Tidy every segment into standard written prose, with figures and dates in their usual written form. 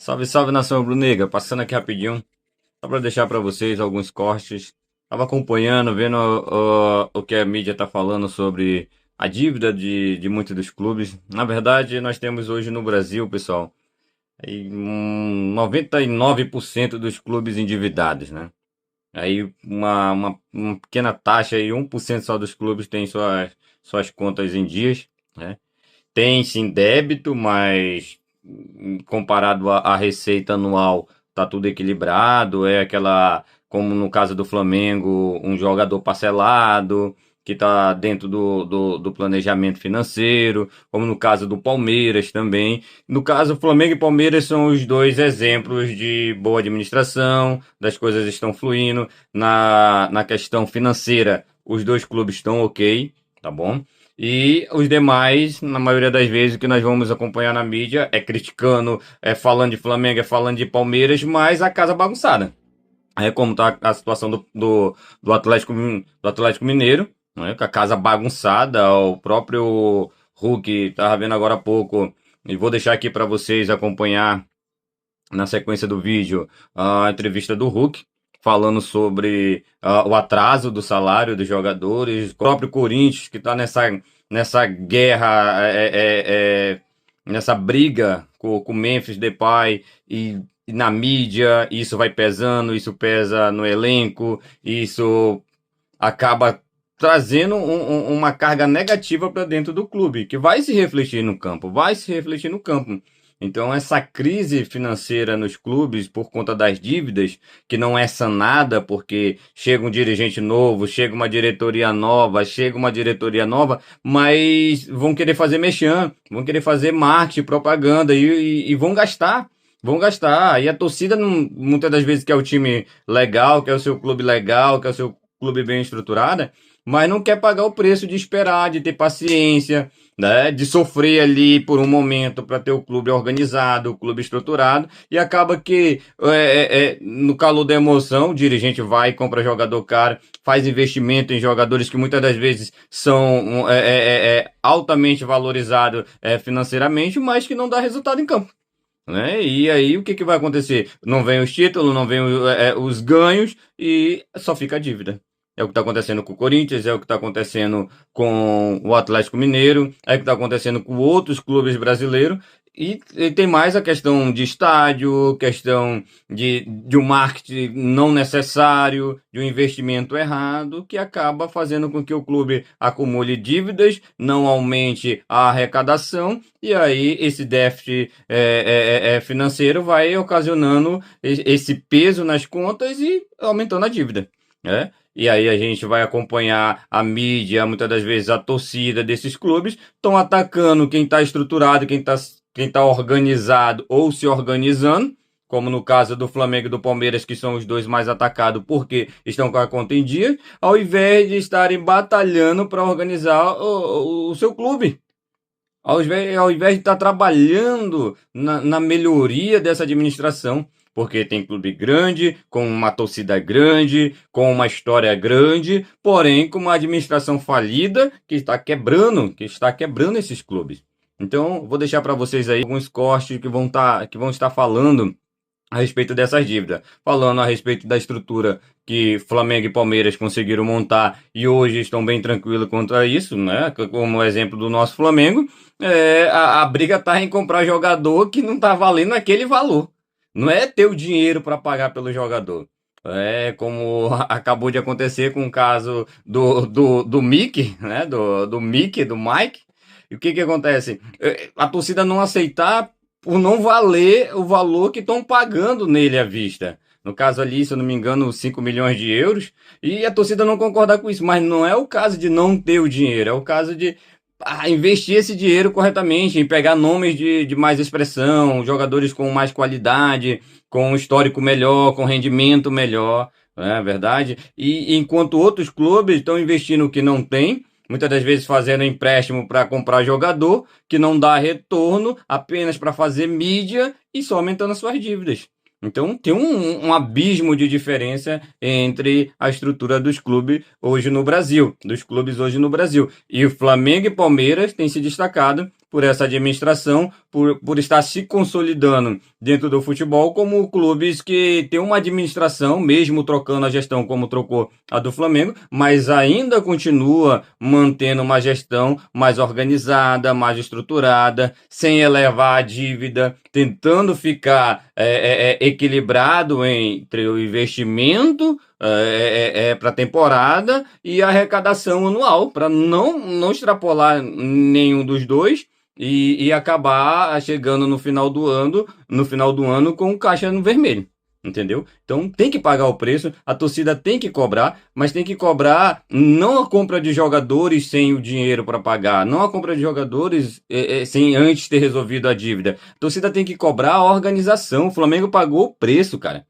Salve, salve nação rubro-negra, passando aqui rapidinho, só para deixar para vocês alguns cortes. Tava acompanhando, vendo o que a mídia tá falando sobre a dívida de muitos dos clubes. Na verdade, nós temos hoje no Brasil, pessoal, aí, 99% dos clubes endividados, né? Aí uma pequena taxa, aí 1% só dos clubes tem suas contas em dias, né? Tem sim débito, mas comparado à receita anual, tá tudo equilibrado. É aquela, como no caso do Flamengo, um jogador parcelado, que está dentro do planejamento financeiro, como no caso do Palmeiras também. No caso, Flamengo e Palmeiras são os dois exemplos de boa administração, das coisas estão fluindo. Na questão financeira, os dois clubes estão ok, tá bom? E os demais, na maioria das vezes, o que nós vamos acompanhar na mídia é criticando, é falando de Flamengo, é falando de Palmeiras, mas a casa bagunçada. É como tá a situação do Atlético Mineiro, né, com a casa bagunçada, o próprio Hulk, estava vendo agora há pouco, e vou deixar aqui para vocês acompanhar na sequência do vídeo a entrevista do Hulk, falando sobre o atraso do salário dos jogadores, o próprio Corinthians, que está nessa guerra, nessa briga com o Memphis Depay e na mídia, isso vai pesando, isso pesa no elenco, isso acaba trazendo uma carga negativa para dentro do clube, que vai se refletir no campo, vai se refletir no campo. Então, essa crise financeira nos clubes, por conta das dívidas, que não é sanada, porque chega um dirigente novo, chega uma diretoria nova, mas vão querer fazer mexão, vão querer fazer marketing, propaganda e vão gastar. Vão gastar. E a torcida, muitas das vezes, quer o time legal, quer o seu clube legal, quer o seu clube bem estruturado, mas não quer pagar o preço de esperar, de ter paciência, né, de sofrer ali por um momento para ter o clube organizado, o clube estruturado, e acaba que no calor da emoção, o dirigente vai e compra jogador caro, faz investimento em jogadores que muitas das vezes são altamente valorizados financeiramente, mas que não dá resultado em campo. Né? E aí o que vai acontecer? Não vem os títulos, não vem os ganhos e só fica a dívida. É o que está acontecendo com o Corinthians, é o que está acontecendo com o Atlético Mineiro, é o que está acontecendo com outros clubes brasileiros. E tem mais a questão de estádio, questão de um marketing não necessário, de um investimento errado, que acaba fazendo com que o clube acumule dívidas, não aumente a arrecadação, e aí esse déficit financeiro vai ocasionando esse peso nas contas e aumentando a dívida. Né? E aí a gente vai acompanhar a mídia, muitas das vezes a torcida desses clubes, estão atacando quem está estruturado, quem tá organizado ou se organizando, como no caso do Flamengo e do Palmeiras, que são os dois mais atacados porque estão com a conta em dia, ao invés de estarem batalhando para organizar o seu clube. Ao invés de estar trabalhando na melhoria dessa administração, porque tem clube grande, com uma torcida grande, com uma história grande, porém com uma administração falida que está quebrando esses clubes. Então, vou deixar para vocês aí alguns cortes que vão estar falando a respeito dessas dívidas. Falando a respeito da estrutura que Flamengo e Palmeiras conseguiram montar e hoje estão bem tranquilos quanto a isso, né? Como o exemplo do nosso Flamengo, a briga está em comprar jogador que não está valendo aquele valor. Não é ter o dinheiro para pagar pelo jogador. É como acabou de acontecer com o caso do Mickey, né? Do Mickey, do Mike. E o que acontece? A torcida não aceitar por não valer o valor que estão pagando nele à vista. No caso ali, se eu não me engano, 5 milhões de euros. E a torcida não concorda com isso. Mas não é o caso de não ter o dinheiro. É o caso de investir esse dinheiro corretamente, em pegar nomes de mais expressão, jogadores com mais qualidade, com um histórico melhor, com rendimento melhor. Não é verdade? E enquanto outros clubes estão investindo o que não tem, muitas das vezes fazendo empréstimo para comprar jogador, que não dá retorno, apenas para fazer mídia e só aumentando as suas dívidas. Então tem um abismo de diferença entre a estrutura dos clubes hoje no Brasil, dos clubes hoje no Brasil. E o Flamengo e Palmeiras têm se destacado por essa administração, por estar se consolidando dentro do futebol como clubes que têm uma administração, mesmo trocando a gestão como trocou a do Flamengo, mas ainda continua mantendo uma gestão mais organizada, mais estruturada, sem elevar a dívida, tentando ficar equilibrado entre o investimento para a temporada e a arrecadação anual, para não extrapolar nenhum dos dois e acabar chegando no final do ano com o caixa no vermelho. Entendeu? Então tem que pagar o preço, a torcida tem que cobrar, mas tem que cobrar não a compra de jogadores sem o dinheiro para pagar, não a compra de jogadores sem antes ter resolvido a dívida. A torcida tem que cobrar a organização. O Flamengo pagou o preço, cara.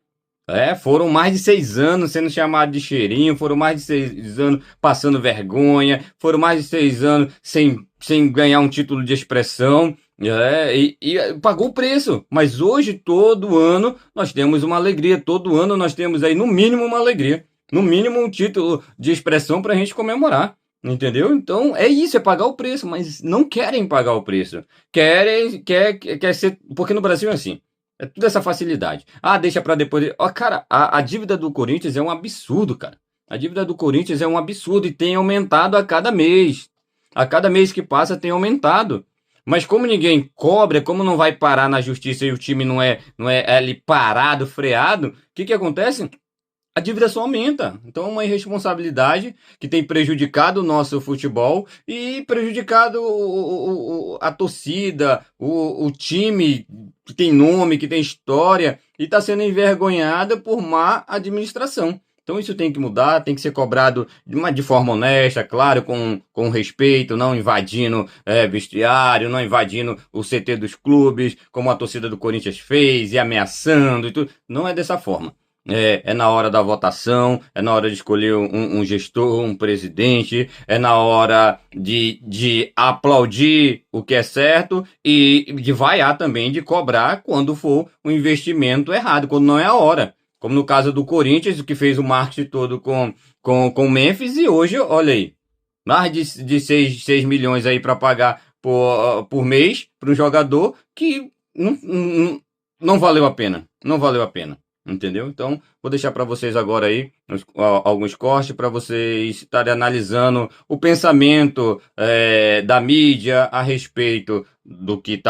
Foram mais de 6 anos sendo chamado de cheirinho, foram mais de 6 anos passando vergonha, foram mais de 6 anos sem ganhar um título de expressão. E pagou o preço, mas hoje todo ano nós temos uma alegria, todo ano nós temos aí no mínimo uma alegria, no mínimo um título de expressão para a gente comemorar, entendeu? Então é isso, é pagar o preço, mas não querem pagar o preço, quer ser, porque no Brasil é assim, é tudo essa facilidade, deixa para depois, cara, a dívida do Corinthians é um absurdo, cara, a dívida do Corinthians é um absurdo e tem aumentado a cada mês que passa tem aumentado. Mas como ninguém cobra, como não vai parar na justiça e o time não é ali parado, freado, o que acontece? A dívida só aumenta. Então é uma irresponsabilidade que tem prejudicado o nosso futebol e prejudicado a torcida, o time que tem nome, que tem história e está sendo envergonhada por má administração. Então isso tem que mudar, tem que ser cobrado de forma honesta, claro, com respeito, não invadindo vestiário, não invadindo o CT dos clubes, como a torcida do Corinthians fez, e ameaçando e tudo. Não é dessa forma. É na hora da votação, é na hora de escolher um gestor, um presidente, é na hora de aplaudir o que é certo e de vaiar também, de cobrar quando for um investimento errado, quando não é a hora. Como no caso do Corinthians, que fez o marketing todo com o Memphis, e hoje, olha aí, mais de 6 milhões aí para pagar por mês para um jogador que não valeu a pena. Não valeu a pena. Entendeu? Então, vou deixar para vocês agora aí alguns cortes para vocês estarem analisando o pensamento da mídia a respeito do que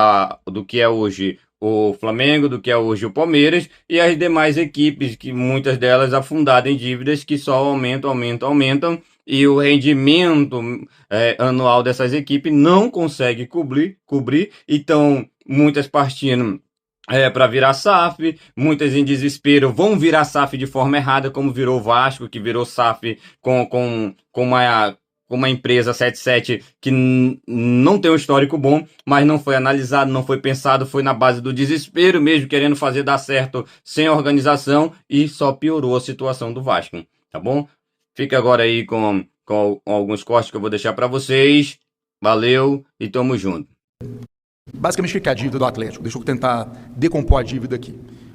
é hoje o Flamengo, do que é hoje o Palmeiras e as demais equipes, que muitas delas afundadas em dívidas que só aumentam e o rendimento anual dessas equipes não consegue cobrir, então muitas partindo para virar SAF, muitas em desespero vão virar SAF de forma errada, como virou o Vasco, que virou SAF com uma empresa 77 que não tem um histórico bom, mas não foi analisado, não foi pensado, foi na base do desespero mesmo, querendo fazer dar certo sem organização e só piorou a situação do Vasco, tá bom? Fica agora aí com alguns cortes que eu vou deixar para vocês. Valeu e tamo junto. Basicamente, o que é a dívida do Atlético? Deixa eu tentar decompor a dívida aqui.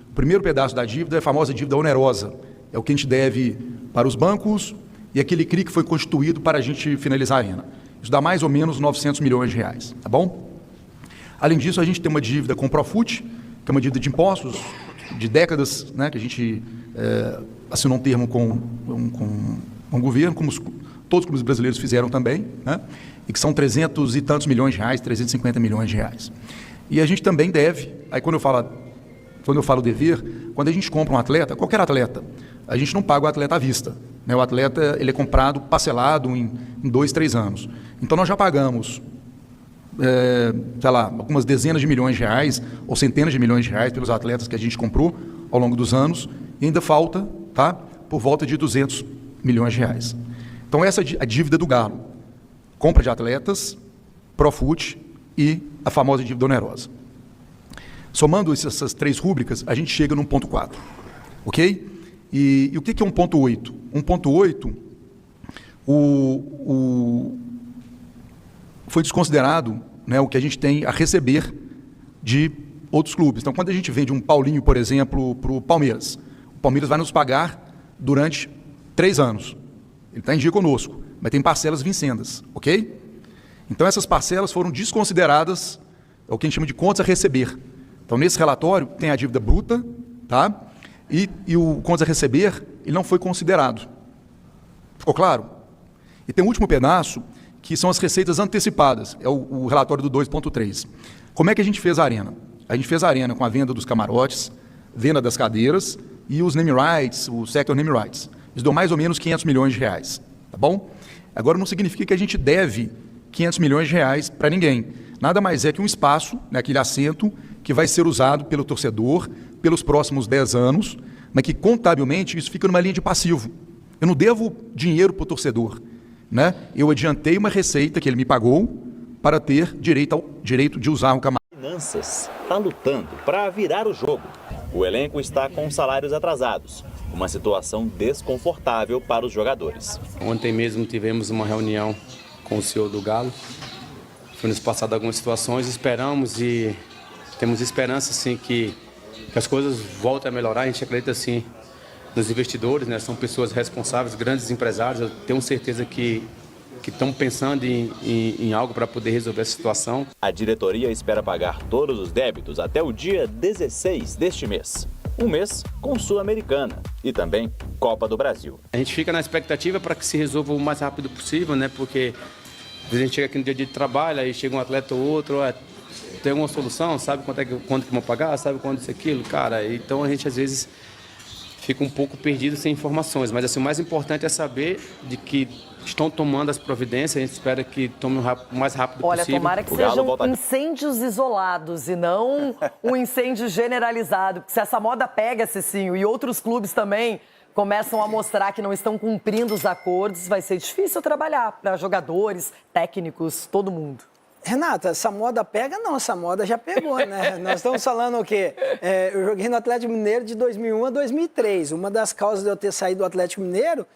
O primeiro pedaço da dívida é a famosa dívida onerosa. É o que a gente deve para os bancos e aquele CRI que foi constituído para a gente finalizar a arena. Isso dá mais ou menos 900 milhões de reais, tá bom? Além disso, a gente tem uma dívida com o Profut, que é uma dívida de impostos de décadas, né, que a gente assinou um termo com o governo, como todos os clubes brasileiros fizeram também, né, e que são 300 e tantos milhões de reais, 350 milhões de reais. E a gente também deve, aí quando eu falo dever, quando a gente compra um atleta, qualquer atleta, a gente não paga o atleta à vista, né? O atleta ele é comprado parcelado em 2, 3 anos. Então nós já pagamos, sei lá, algumas dezenas de milhões de reais ou centenas de milhões de reais pelos atletas que a gente comprou ao longo dos anos e ainda falta, tá, por volta de 200 milhões de reais. Então essa é a dívida do Galo. Compra de atletas, Profut e a famosa dívida onerosa. Somando essas 3 rúbricas, a gente chega num ponto 4. Ok? E o que é 1.8? 1.8 foi desconsiderado, né, o que a gente tem a receber de outros clubes. Então, quando a gente vende um Paulinho, por exemplo, para o Palmeiras vai nos pagar durante 3 anos. Ele está em dia conosco, mas tem parcelas vincendas, ok? Então, essas parcelas foram desconsideradas é o que a gente chama de contas a receber. Então, nesse relatório, tem a dívida bruta, tá? E o contas a receber, ele não foi considerado. Ficou claro? E tem um último pedaço, que são as receitas antecipadas, é o relatório do 2.3. Como é que a gente fez a arena? A gente fez a arena com a venda dos camarotes, venda das cadeiras e os name rights, o sector name rights. Isso deu mais ou menos 500 milhões de reais, tá bom? Agora não significa que a gente deve 500 milhões de reais para ninguém. Nada mais é que um espaço, né, aquele assento, que vai ser usado pelo torcedor pelos próximos 10 anos, mas que contabilmente isso fica numa linha de passivo. Eu não devo dinheiro para o torcedor, né? Eu adiantei uma receita que ele me pagou para ter direito de usar um camarote. Finanças está lutando para virar o jogo. O elenco está com salários atrasados, uma situação desconfortável para os jogadores. Ontem mesmo tivemos uma reunião com o senhor do Galo. Foi nos passado algumas situações, esperamos e temos esperança assim, que as coisas voltem a melhorar. A gente acredita assim, nos investidores, né? São pessoas responsáveis, grandes empresários. Eu tenho certeza que estão pensando em algo para poder resolver essa situação. A diretoria espera pagar todos os débitos até o dia 16 deste mês. Um mês com Sul-Americana e também Copa do Brasil. A gente fica na expectativa para que se resolva o mais rápido possível, né? Porque a gente chega aqui no dia de trabalho, aí chega um atleta ou outro, tem alguma solução, sabe quanto que vão pagar, sabe quanto isso, aquilo, cara. Então a gente às vezes fica um pouco perdido sem informações, mas assim, o mais importante é saber de que estão tomando as providências, a gente espera que tome o mais rápido possível. Olha, tomara que sejam incêndios isolados e não um incêndio generalizado, porque se essa moda pega, Cicinho, e outros clubes também começam a mostrar que não estão cumprindo os acordos, vai ser difícil trabalhar para jogadores, técnicos, todo mundo. Renata, essa moda pega? Não, essa moda já pegou, né? Nós estamos falando o quê? Eu joguei no Atlético Mineiro de 2001 a 2003. Uma das causas de eu ter saído do Atlético Mineiro,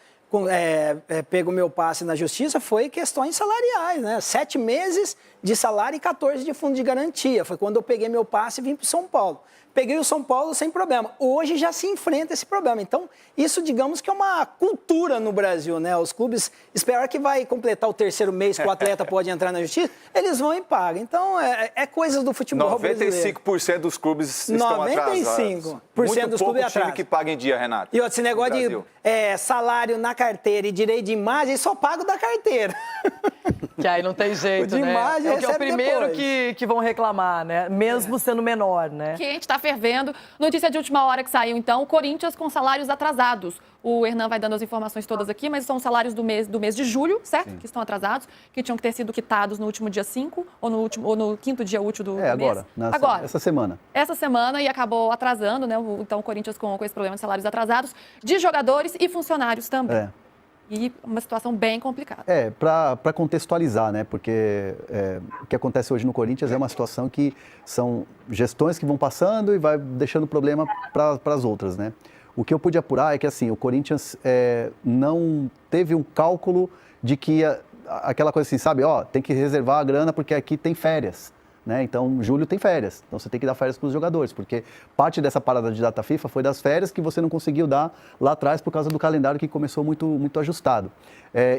pego o meu passe na justiça, foi questões salariais, né? 7 meses de salário e 14 de fundo de garantia. Foi quando eu peguei meu passe e vim para o São Paulo. Peguei o São Paulo sem problema. Hoje já se enfrenta esse problema. Então, isso, digamos que é uma cultura no Brasil, né? Os clubes esperam que vai completar o 3º mês que o atleta pode entrar na justiça, eles vão e pagam. Então, é coisas do futebol brasileiro. 95% dos clubes estão atrasados. 95% dos clubes atrasados. Time que paga em dia, Renato. E outro, esse negócio de salário na carteira e direito de imagem, só pago da carteira. Que aí não tem jeito, né? É o primeiro que vão reclamar, né? Mesmo sendo menor, né? Que a gente tá fervendo. Notícia de última hora que saiu, então, o Corinthians com salários atrasados. O Hernan vai dando as informações todas aqui, mas são os salários do mês de julho, certo? Sim. Que estão atrasados, que tinham que ter sido quitados no último dia 5 ou no quinto dia útil do mês. Agora. Essa semana. Essa semana, e acabou atrasando, né? Então, o Corinthians com esse problema de salários atrasados de jogadores e funcionários também. E uma situação bem complicada. Para contextualizar, né? Porque o que acontece hoje no Corinthians é uma situação que são gestões que vão passando e vai deixando problema para as outras, né? O que eu pude apurar é que, assim, o Corinthians não teve um cálculo de que aquela coisa assim, sabe? Tem que reservar a grana porque aqui tem férias. Né? Então, julho tem férias, então você tem que dar férias para os jogadores, porque parte dessa parada de data FIFA foi das férias que você não conseguiu dar lá atrás por causa do calendário que começou muito, muito ajustado.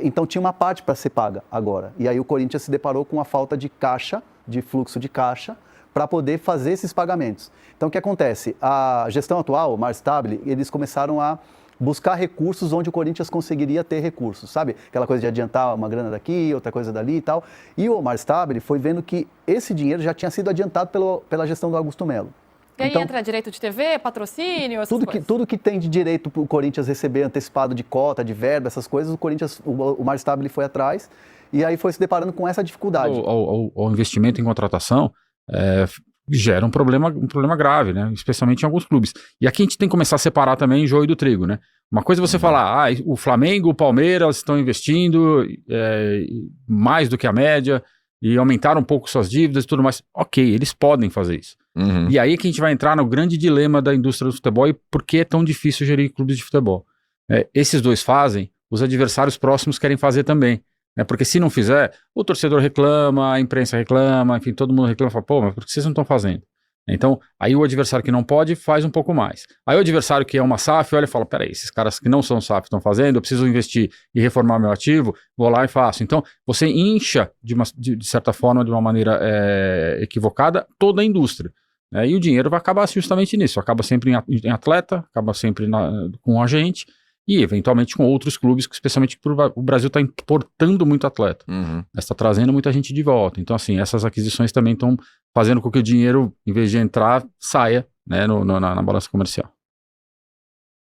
Então, tinha uma parte para ser paga agora, e aí o Corinthians se deparou com a falta de caixa, de fluxo de caixa, para poder fazer esses pagamentos. Então, o que acontece? A gestão atual, o Mar Stabile, eles começaram a buscar recursos onde o Corinthians conseguiria ter recursos, sabe? Aquela coisa de adiantar uma grana daqui, outra coisa dali e tal. E o Omar Stabile foi vendo que esse dinheiro já tinha sido adiantado pela gestão do Augusto Melo. E aí entra direito de TV, patrocínio, essas coisas? Tudo que tem de direito para o Corinthians receber antecipado de cota, de verba, essas coisas, o Omar Stabile foi atrás e aí foi se deparando com essa dificuldade. O investimento em contratação gera um problema grave, né? Especialmente em alguns clubes. E aqui a gente tem que começar a separar também joio do trigo, né? Uma coisa é você falar, o Flamengo, o Palmeiras estão investindo mais do que a média e aumentaram um pouco suas dívidas e tudo mais. Ok, eles podem fazer isso. Uhum. E aí que a gente vai entrar no grande dilema da indústria do futebol e por que é tão difícil gerir clubes de futebol. Esses dois fazem, os adversários próximos querem fazer também. Porque se não fizer, o torcedor reclama, a imprensa reclama, enfim, todo mundo reclama e fala, mas por que vocês não estão fazendo? Então, aí o adversário que não pode faz um pouco mais. Aí o adversário que é uma SAF olha e fala, peraí, esses caras que não são SAF estão fazendo, eu preciso investir e reformar meu ativo, vou lá e faço. Então, você incha, de certa forma, de uma maneira equivocada, toda a indústria. E o dinheiro vai acabar justamente nisso, acaba sempre em atleta, acaba sempre com agente, e eventualmente com outros clubes, especialmente porque o Brasil está importando muito atleta, está trazendo muita gente de volta. Então, assim, essas aquisições também estão fazendo com que o dinheiro, em vez de entrar, saia, né, na balança comercial.